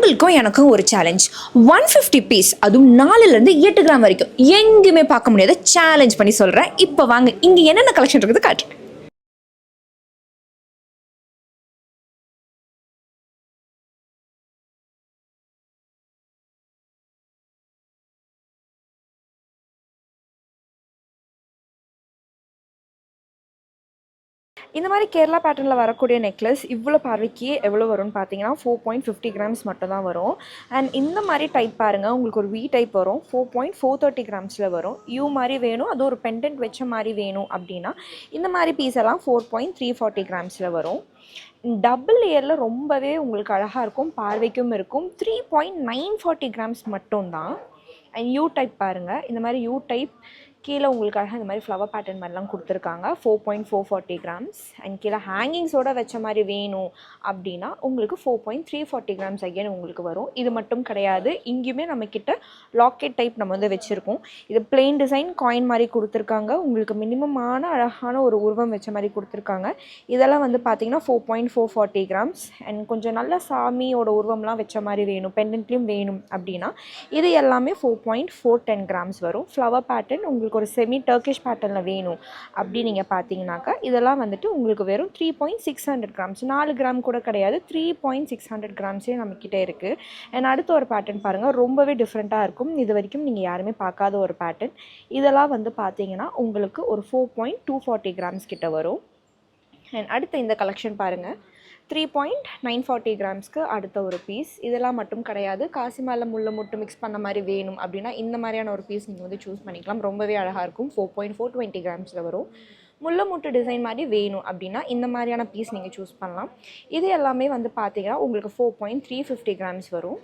உங்களுக்கும் எனக்கும் ஒரு சேலஞ்ச் 150 பீஸ், அதுவும் 4லேருந்து 8 கிராம் வரைக்கும் எங்கேயுமே பார்க்க முடியாத சேலஞ்ச் பண்ணி சொல்கிறேன். இப்போ வாங்க இங்கே என்னென்ன கலெக்ஷன் இருக்குது காட்டுறேன். இந்த மாதிரி கேரளா பேட்டர்னில் வரக்கூடிய நெக்லஸ் இவ்வளோ பார்வைக்கு எவ்வளோ வரும்னு பார்த்தீங்கன்னா 4.50 கிராம்ஸ் மட்டும் தான் வரும். அண்ட் இந்த மாதிரி டைப் பாருங்கள், உங்களுக்கு ஒரு வி டைப் வரும், 4.430 கிராம்ஸில் வரும். யூ மாதிரி வேணும், அது ஒரு பெண்டன்ட் வச்ச மாதிரி வேணும் அப்படின்னா இந்த மாதிரி பீஸ் எல்லாம் 4.340 கிராம்ஸில் வரும். டபுள் லேயரில் ரொம்பவே உங்களுக்கு அழகாக இருக்கும், பார்வைக்கும் இருக்கும். 3.940 கிராம்ஸ் மட்டும்தான். அண்ட் யூ டைப் பாருங்கள், இந்த மாதிரி யூ டைப் கீழே உங்களுக்காக இந்த மாதிரி ஃப்ளவர் பேட்டர்ன் மாதிரிலாம் கொடுத்துருக்காங்க. 4.440 கிராம்ஸ். அண்ட் கீழே ஹேங்கிங்ஸோடு வச்ச மாதிரி வேணும் அப்படின்னா உங்களுக்கு 4.340 கிராம்ஸ் அகைன் உங்களுக்கு வரும். இது மட்டும் கிடையாது, இங்கேயுமே நம்மக்கிட்ட லாக்கெட் டைப் நம்ம வந்து வச்சுருக்கோம். இது பிளெயின் டிசைன் காயின் மாதிரி கொடுத்துருக்காங்க, உங்களுக்கு மினிமமான அழகான ஒரு உருவம் வச்ச மாதிரி கொடுத்துருக்காங்க. இதெல்லாம் வந்து பார்த்திங்கன்னா 4.440 கிராம்ஸ். அண்ட் கொஞ்சம் நல்ல சாமியோட உருவம்லாம் வச்ச மாதிரி வேணும், பெண்டன்ட்லேயும் வேணும் அப்படின்னா இது எல்லாமே 4.410 கிராம்ஸ் வரும். ஃப்ளவர் பேட்டர்ன் உங்களுக்கு ஒரு செமி டர்க்கிஷ் பேட்டர்னில் வேணும் அப்படி நீங்கள் பார்த்தீங்கன்னாக்கா இதெல்லாம் வந்துட்டு உங்களுக்கு வெறும் 3.600 கிராம்ஸ், 4 கிராம் கூட கிடையாது, 3.600 கிராம்ஸே நம்மக்கிட்ட இருக்குது. அண்ட் அடுத்த ஒரு பேட்டர்ன் பாருங்கள், ரொம்பவே டிஃப்ரெண்ட்டாக இருக்கும், இது வரைக்கும் நீங்கள் யாருமே பார்க்காத ஒரு பேட்டர்ன். இதெல்லாம் வந்து பார்த்தீங்கன்னா உங்களுக்கு ஒரு 4.240 கிராம்ஸ் கிட்ட வரும். அண்ட் அடுத்த இந்த கலெக்ஷன் பாருங்கள், 3.940 கிராம்ஸ்க்கு அடுத்த ஒரு பீஸ். இதெல்லாம் மட்டும் கிடையாது, காசு மேலே முள்ளை முட்டு மிக்ஸ் பண்ண மாதிரி வேணும் அப்படின்னா இந்த மாதிரியான ஒரு பீஸ் நீங்கள் வந்து சூஸ் பண்ணிக்கலாம். ரொம்பவே அழகாக இருக்கும். 4.420 கிராம்ஸில் வரும். முள்ளை முட்டு டிசைன் மாதிரி வேணும் அப்படின்னா இந்த மாதிரியான பீஸ் நீங்கள் சூஸ் பண்ணலாம். இது எல்லாமே வந்து பார்த்தீங்கன்னா உங்களுக்கு 4.350 கிராம்ஸ் வரும்.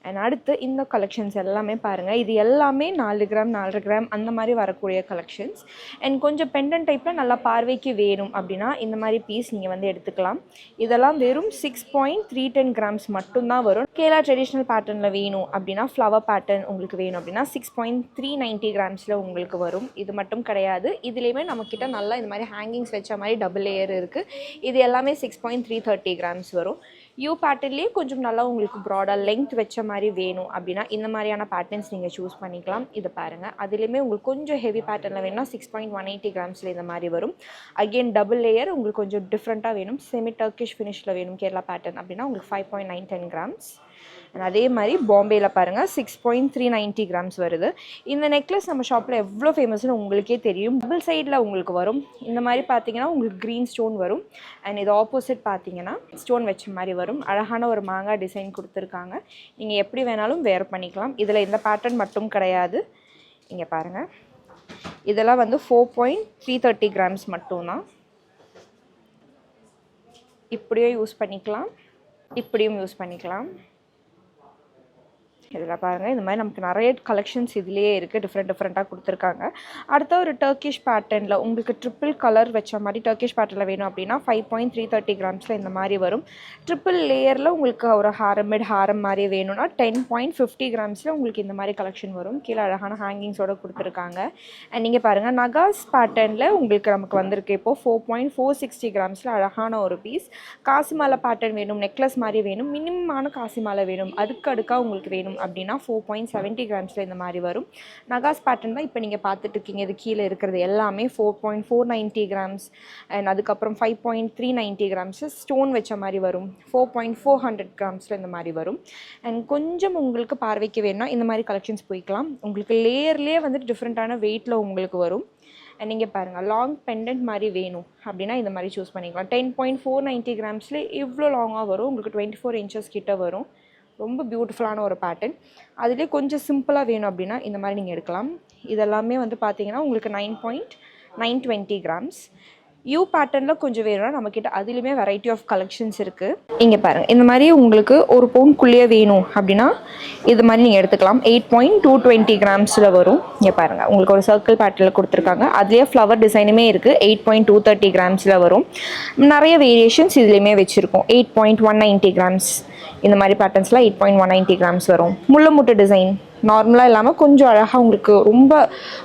அண்ட் அடுத்து இந்த கலெக்ஷன்ஸ் எல்லாமே பாருங்கள், இது எல்லாமே 4 கிராம் 4 கிராம் அந்த மாதிரி வரக்கூடிய கலெக்ஷன்ஸ். அண்ட் கொஞ்சம் பெண்டன் டைப்பில் நல்லா பார்வைக்கு வேணும் அப்படின்னா இந்த மாதிரி பீஸ் நீங்கள் வந்து எடுத்துக்கலாம். இதெல்லாம் வெறும் 6.310 கிராம்ஸ் மட்டும்தான் வரும். கேரளா ட்ரெடிஷ்னல் பேட்டர்னில் வேணும் அப்படின்னா ஃப்ளவர் பேட்டர்ன் உங்களுக்கு வேணும் அப்படின்னா 6.390 கிராம்ஸில் உங்களுக்கு வரும். இது மட்டும் கிடையாது, இதுலேயுமே நம்மக்கிட்ட நல்லா இந்த மாதிரி ஹேங்கிங்ஸ் வச்ச மாதிரி டபுள் லேயர் இருக்குது. இது எல்லாமே 6.330 கிராம்ஸ் வரும். யூ பேட்டர்ன்லேயே கொஞ்சம் நல்லா உங்களுக்கு ப்ராடாக லெங்த் வச்ச மாதிரி வேணும் அப்படின்னா இந்த மாதிரியான பேட்டர்ன்ஸ் நீங்கள் சூஸ் பண்ணிக்கலாம். இது பாருங்கள், அதுலேயுமே உங்களுக்கு கொஞ்சம் ஹெவி பேட்டர்னில் வேணும்னா 6.180 கிராம்ஸில் இந்த மாதிரி வரும். அகெயின் டபுள் லேயர் உங்களுக்கு கொஞ்சம் டிஃப்ரெண்ட்டாக வேணும், செமி டர்க்கிஷ் ஃபினிஷில் வேணும் கேரளா பேட்டர்ன் அப்படின்னா உங்களுக்கு 5.910 கிராம்ஸ். அண்ட் அதே மாதிரி பாம்பேயில் பாருங்கள் 6.390 கிராம்ஸ் வருது. இந்த நெக்லஸ் நம்ம ஷாப்பில் எவ்வளோ ஃபேமஸ்னு உங்களுக்கே தெரியும். டபுள் சைடில் உங்களுக்கு வரும். இந்த மாதிரி பார்த்தீங்கன்னா உங்களுக்கு க்ரீன் ஸ்டோன் வரும். அண்ட் இது ஆப்போசிட் பார்த்தீங்கன்னா ஸ்டோன் வச்ச மாதிரி வரும். அழகான ஒரு மாங்காய் டிசைன் கொடுத்துருக்காங்க, நீங்கள் எப்படி வேணாலும் வேர் பண்ணிக்கலாம். இதில் இந்த பேட்டர்ன் மட்டும் கிடையாது, இங்கே பாருங்கள், இதெல்லாம் வந்து 4.330 கிராம்ஸ் மட்டும்தான். இப்படியும் யூஸ் பண்ணிக்கலாம், இப்படியும் யூஸ் பண்ணிக்கலாம். இதில் பாருங்கள், இந்த மாதிரி நமக்கு நிறைய கலெக்ஷன்ஸ் இதுலேயே இருக்குது, டிஃப்ரெண்ட்டாக கொடுத்துருக்காங்க. அடுத்த ஒரு டர்க்கிஷ் பேட்டர்னில் உங்களுக்கு ட்ரிப்பிள் கலர் வச்ச மாதிரி டர்க்கிஷ் பேட்டர்னில் வேணும் அப்படின்னா 5.330 கிராம்ஸில் இந்த மாதிரி வரும். ட்ரிப்பிள் லேயரில் உங்களுக்கு ஒரு மிட் ஹாரம் மாதிரி வேணும்னா 10.50 கிராம்ஸில் உங்களுக்கு இந்த மாதிரி கலெக்ஷன் வரும். கீழே அழகான ஹேங்கிங்ஸோடு கொடுத்துருக்காங்க. அண்ட் நீங்கள் பாருங்கள், நகாஸ் பேட்டர்னில் உங்களுக்கு நமக்கு வந்திருக்கு இப்போது 4.460 கிராம்ஸில் அழகான ஒரு பீஸ். காசு மாலை பேட்டர்ன் வேணும், நெக்லஸ் மாதிரி வேணும், மினிமமான காசு மாலை வேணும், அதுக்கு அடுக்காக உங்களுக்கு வேணும் அப்படின்னா 4.70 கிராம்ஸில் இந்த மாதிரி வரும். நகாஸ் பேட்டர்ன் தான் இப்போ நீங்கள் பார்த்துட்டு இருக்கீங்க. இது கீழே இருக்கிறது எல்லாமே 4.490 கிராம்ஸ். அண்ட் அதுக்கப்புறம் 5.390 கிராம்ஸ் ஸ்டோன் வச்ச மாதிரி வரும். 4.400 கிராம்ஸில் இந்த மாதிரி வரும். அண்ட் கொஞ்சம் உங்களுக்கு பார்வைக்கு வேணும்னா இந்த மாதிரி கலெக்ஷன்ஸ் போய்க்கலாம். உங்களுக்கு லேயர்லேயே வந்துட்டு டிஃப்ரெண்ட்டான வெயிட்டில் உங்களுக்கு வரும். அண்ட் நீங்கள் பாருங்கள், லாங் பெண்டன்ட் மாதிரி வேணும் அப்படின்னா இந்த மாதிரி சூஸ் பண்ணிக்கலாம். 10.490 கிராம்ஸில் இவ்வளோ லாங்காக வரும், உங்களுக்கு 24 இன்ச்சஸ் கிட்ட வரும். ரொம்ப பியூட்டிஃபுல்லான ஒரு பேட்டர்ன். அதிலே கொஞ்சம் சிம்பிளாக வேணும் அப்படின்னா இந்த மாதிரி நீங்கள் எடுக்கலாம். இதெல்லாமே வந்து பார்த்தீங்கன்னா உங்களுக்கு 9.920 கிராம்ஸ். யூ பேட்டர்னில் கொஞ்சம் வேணும்னா நம்மக்கிட்ட அதுலேயுமே வெரைட்டி ஆஃப் கலெக்ஷன்ஸ் இருக்குது. இங்கே பாருங்கள், இந்த மாதிரி உங்களுக்கு ஒரு பவுன்குள்ளேயே வேணும் அப்படின்னா இது மாதிரி நீங்கள் எடுத்துக்கலாம். 8.220 கிராம்ஸில் வரும். இங்கே பாருங்கள், உங்களுக்கு ஒரு சர்க்கிள் பேட்டர்னில் கொடுத்துருக்காங்க, அதுலேயே ஃப்ளவர் டிசைனுமே இருக்குது. 8.230 கிராம்ஸில் வரும். நிறைய வேரியேஷன்ஸ் இதுலேயுமே வச்சுருக்கோம். 8.190 கிராம்ஸ் இந்த மாதிரி பேட்டர்ன்ஸ்லாம் 8.190 கிராம்ஸ் வரும். முள்ளு முட்டு டிசைன் நார்மலாக இல்லாமல் கொஞ்சம் அழகாக உங்களுக்கு ரொம்ப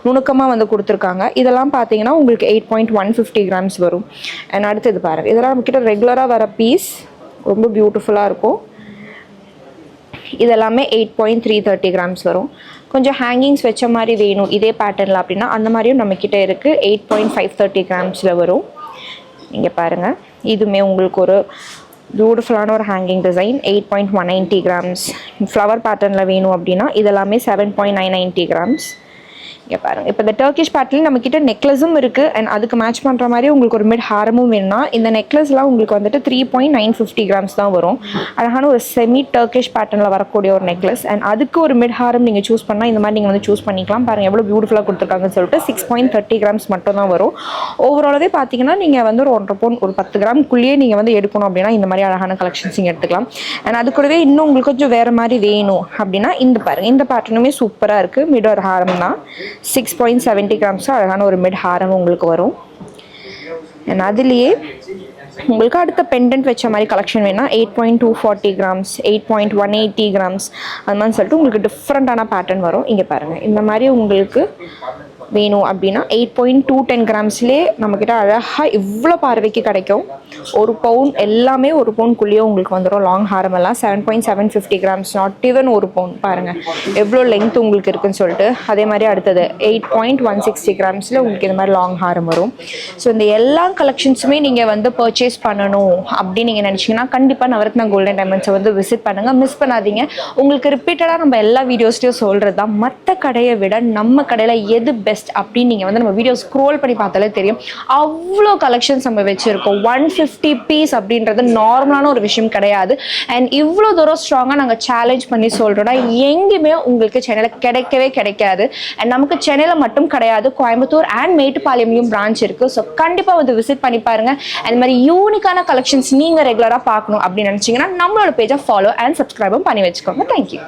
நுணுக்கமாக வந்து கொடுத்துருக்காங்க. இதெல்லாம் பார்த்தீங்கன்னா உங்களுக்கு 8.150 கிராம்ஸ் வரும். அண்ட் அடுத்து இது பாருங்கள், இதெல்லாம் நம்மக்கிட்ட ரெகுலராக வர பீஸ், ரொம்ப பியூட்டிஃபுல்லாக இருக்கும். இதெல்லாமே 8.330 கிராம்ஸ் வரும். கொஞ்சம் ஹேங்கிங்ஸ் வச்ச மாதிரி வேணும் இதே பேட்டர்னில் அப்படின்னா அந்த மாதிரியும் நம்மக்கிட்ட இருக்குது. 8.530 கிராம்ஸில் வரும். இங்கே பாருங்கள், இதுவுமே உங்களுக்கு ஒரு பியூட்டிஃபுல்லான ஒரு ஹேங்கிங் டிசைன். 8.190 கிராம்ஸ். ஃப்ளவர் பேட்டர்னில் வேணும் அப்படின்னா இதெல்லாமே 7.990 கிராம்ஸ். இங்கே பாருங்கள், இப்போ இந்த டர்க்கிஷ் பேட்டர்னில் நம்மக்கிட்ட நெக்லஸும் இருக்குது அண்ட் அதுக்கு மேட்ச் பண்ணுற மாதிரி உங்களுக்கு ஒரு மிட் ஹாரமும் வேணும்னா இந்த நெக்லஸ்லாம் உங்களுக்கு வந்துட்டு 3.950 கிராம்ஸ் தான் வரும். அழகான ஒரு செமி டர்க்கிஷ் பேட்டர்னில் வரக்கூடிய ஒரு நெக்லஸ் அண்ட் அதுக்கு ஒரு மிட் ஹாரம் நீங்கள் சூஸ் பண்ணால் இந்த மாதிரி நீங்கள் வந்து சூஸ் பண்ணிக்கலாம். பாருங்கள் எவ்வளோ பியூட்டிஃபுல்லாக கொடுத்துருக்காங்கன்னு சொல்லிட்டு. 6.30 கிராம்ஸ் மட்டும் தான் வரும். ஓவராலாகவே பார்த்தீங்கன்னா நீங்கள் வந்து ஒரு 1.5 பவுன் ஒரு 10 கிராம்குள்ளேயே நீங்கள் வந்து எடுக்கணும் அப்படின்னா இந்த மாதிரி அழகான கலெக்ஷன்ஸ் நீங்கள் எடுத்துக்கலாம். அண்ட் அது கூடவே இன்னும் உங்களுக்கு கொஞ்சம் வேறு மாதிரி வேணும் அப்படின்னா இந்த பாருங்கள், இந்த பேட்டர்னுமே சூப்பராக இருக்குது. மிட் ஒரு ஹாரம் தான். 6.70 கிராம்ஸ் அழகான ஒரு மிட் ஹாரம் உங்களுக்கு வரும். அண்ட் அதுலேயே உங்களுக்கு அடுத்த பெண்டன்ட் வச்ச மாதிரி கலெக்ஷன் வேணா 8.240 கிராம்ஸ், 8.180 கிராம்ஸ் அது மாதிரி சொல்லிட்டு உங்களுக்கு டிஃப்ரெண்ட்டான பேட்டர்ன் வரும். இங்கே பாருங்கள், இந்த மாதிரி உங்களுக்கு வேணும் அப்படின்னா 8.210 கிராம்ஸ்லேயே நம்மக்கிட்ட அழகாக இவ்வளோ பார்வைக்கு கிடைக்கும். ஒரு பவுன் எல்லாமே ஒரு பவுனுக்குள்ளேயே உங்களுக்கு வந்துடும். லாங் ஹாரம் எல்லாம் 7.750 கிராம்ஸ், நாட் ஈவன் ஒரு பவுன். பாருங்கள் எவ்வளோ லென்த் உங்களுக்கு இருக்குன்னு சொல்லிட்டு. அதே மாதிரி அடுத்தது 8.160 கிராம்ஸில் உங்களுக்கு இந்த மாதிரி லாங் ஹாரம் வரும். ஸோ இந்த எல்லா கலெக்ஷன்ஸுமே நீங்கள் வந்து பர்ச்சேஸ் பண்ணணும் அப்படின்னு நீங்கள் நினச்சிங்கன்னா கண்டிப்பாக நவரத்னா கோல்டன் டைமண்ட்ஸை வந்து விசிட் பண்ணுங்கள். மிஸ் பண்ணாதீங்க. உங்களுக்கு ரிப்பீட்டடாக நம்ம எல்லா வீடியோஸ்லையும் சொல்கிறது தான், மற்ற கடையை விட நம்ம கடையில் எது பெஸ்ட் அப்படின்னு நீங்கள் வந்து நம்ம வீடியோ ஸ்க்ரோல் பண்ணி பார்த்தாலே தெரியும். அவ்வளோ கலெக்ஷன்ஸ் நம்ம வச்சுருக்கோம். 150 பீஸ் அப்படின்றது நார்மலான ஒரு விஷயம் கிடையாது. அண்ட் இவ்வளோ தூரம் ஸ்ட்ராங்காக நாங்கள் சேலஞ்ச் பண்ணி சொல்கிறோன்னா எங்கேயுமே உங்களுக்கு சென்னையில் கிடைக்கவே கிடைக்காது. அண்ட் நமக்கு சென்னையில் மட்டும் கிடையாது, கோயம்புத்தூர் அண்ட் மேட்டுப்பாளையம்லையும் பிரான்ச் இருக்குது. ஸோ கண்டிப்பாக வந்து விசிட் பண்ணி பாருங்கள். அந்த மாதிரி யூனிக்கான கலெக்ஷன்ஸ் நீங்கள் ரெகுலராக பார்க்கணும் அப்படின்னு நினச்சிங்கன்னா நம்மளோட பேஜை ஃபாலோ அண்ட் சப்ஸ்கிரைபும் பண்ணி வச்சுக்கோங்க. தேங்க்யூ.